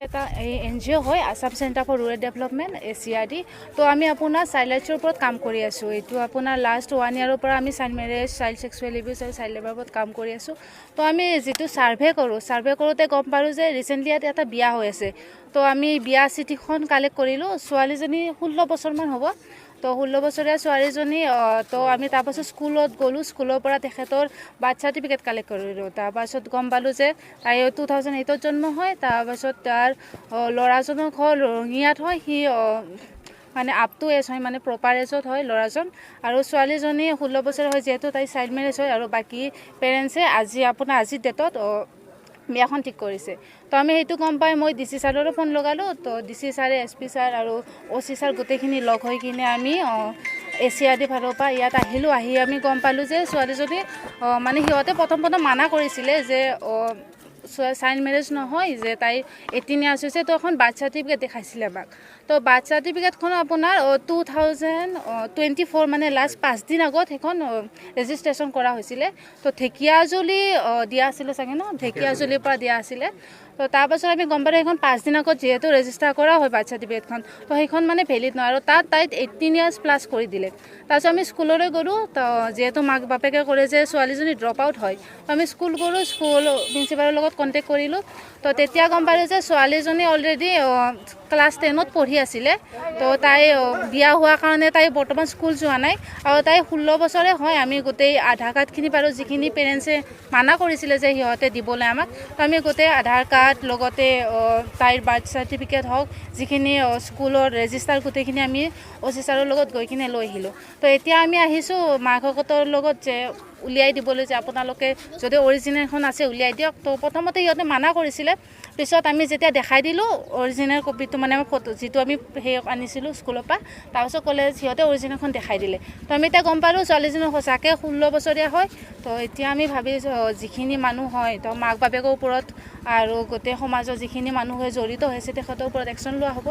এটা এনজিও হয় Assam centre for rural development ACRD। তো আমি আপোনাৰ চাইল্ড ৰাইটছৰ ওপৰত কাম কৰি আছোঁ। এইটো আপোনাৰ লাষ্ট 1 ইয়াৰৰ পৰা আমি child marriage, child sexual abuse আৰু চাইল্ড লেবাৰৰ ওপৰত কাম কৰি আছোঁ। তো আমি যিটো সাৰ্ভে কৰোঁতে গম পালোঁ যে ৰিচেণ্টলি ইয়াত এটা বিয়া হৈ আছে। তো আমি বিয়া চিঠিখন কালেক্ট কৰিলোঁ। ছোৱালীজনী 16 বছৰমান হ'ব। তো 16 বছৰীয়া ছোৱালীজনী তো আমি তাৰপাছত স্কুলত গ'লোঁ। স্কুলৰ পৰা তেখেতৰ বাৰ্থ চাৰ্টিফিকেট কালেক্ট কৰিলোঁ। তাৰপাছত গম পালোঁ যে তাই 2008ত জন্ম হয়। তাৰপাছত তাৰ ল'ৰাজনৰ ঘৰ ৰঙিয়াত হয়। সি মানে আপ টু এজ হয়, মানে প্ৰপাৰ এজত হয় ল'ৰাজন। আৰু ছোৱালীজনী 16 বছৰ হয়, যিহেতু তাই চাইল্ড মেৰেজ হয়। আৰু বাকী পেৰেণ্টছে আজিৰ ডেটত বিয়াখন ঠিক কৰিছে। তো আমি সেইটো গম পাই মই DC ছাৰৰো ফোন লগালোঁ। তো DC ছাৰে, SP ছাৰ আৰু OC ছাৰ গোটেইখিনি লগ হৈ কিনে আমি ACRD ফালৰ পৰা ইয়াত আহিলোঁ। আহি আমি গম পালোঁ যে ছোৱালীজনী মানে সিহঁতে প্ৰথম মানা কৰিছিলে যে চাইল্ড মেৰেজ নহয়, যে তাই 18 ইয়াৰ্ছ হৈছে। তো এখন বাৰ্থ চাৰ্টিফিকেট দেখাইছিলে আমাক। তো বাৰ্থ চাৰ্টিফিকেটখন আপোনাৰ 2024 মানে লাষ্ট 5 দিন আগত সেইখন ৰেজিষ্ট্ৰেশ্যন কৰা হৈছিলে। তো ঢেকীয়াজুলি দিয়া আছিলে চাগে ন, ঢেকীয়াজুলিৰ পৰা দিয়া আছিলে। তো তাৰপাছত আমি গম পালোঁ সেইখন 5 দিন আগত যিহেতু ৰেজিষ্টাৰ কৰা হয় বাৰ্থ চাৰ্টিফিকেটখন, তো সেইখন মানে ভেলিড নহয়। আৰু তাইক 18 ইয়াৰ্ছ প্লাছ কৰি দিলে। তাৰপিছত আমি স্কুললৈ গ'লোঁ। তো যিহেতু মাক বাপেকে ক'লে যে ছোৱালীজনী ড্ৰপ আউট হয়, তো আমি স্কুল গ'লোঁ। স্কুল প্ৰিন্সিপালৰ লগত কণ্টেক্ট কৰিলোঁ। তো তেতিয়া গম পালোঁ যে ছোৱালীজনী অলৰেডি ক্লাছ 10ত পঢ়ি আছিলে। তো তাই বিয়া হোৱাৰ কাৰণে তাই বৰ্তমান স্কুল যোৱা নাই। আৰু তাই 16 বছৰে হয়। আমি গোটেই আধাৰ কাৰ্ডখিনি পালোঁ, যিখিনি পেৰেণ্টছে মানা কৰিছিলে যে সিহঁতে দিবলৈ আমাক। তো আমি গোটেই আধাৰ কাৰ্ড লগতে তাইৰ বাৰ্থ চাৰ্টিফিকেট হওক, যিখিনি স্কুলৰ ৰেজিষ্টাৰ, গোটেইখিনি আমি OC ছাৰৰ লগত গৈ কিনে লৈ আহিলোঁ। তো এতিয়া আমি আহিছোঁ মাকহঁতৰ লগত যে উলিয়াই দিবলৈ, যে আপোনালোকে যদি অৰিজিনেলখন আছে উলিয়াই দিয়ক। তো প্ৰথমতে সিহঁতে মানা কৰিছিলে। পিছত আমি যেতিয়া দেখাই দিলোঁ অৰিজিনেল কপিটো, মানে ফটো যিটো আমি সেই আনিছিলোঁ স্কুলৰ পৰা, তাৰপিছত ক'লে সিহঁতে অৰিজিনেলখন দেখাই দিলে। তো আমি এতিয়া গম পালোঁ ছোৱালীজনী সঁচাকৈ 16 বছৰীয়া হয়। তো এতিয়া আমি ভাবিছোঁ যিখিনি মানুহ হয়, তো মাক বাপেকৰ ওপৰত আৰু গোটেই সমাজৰ যিখিনি মানুহে জড়িত হৈছে তেখেতৰ ওপৰত একশ্যন লোৱা হ'ব।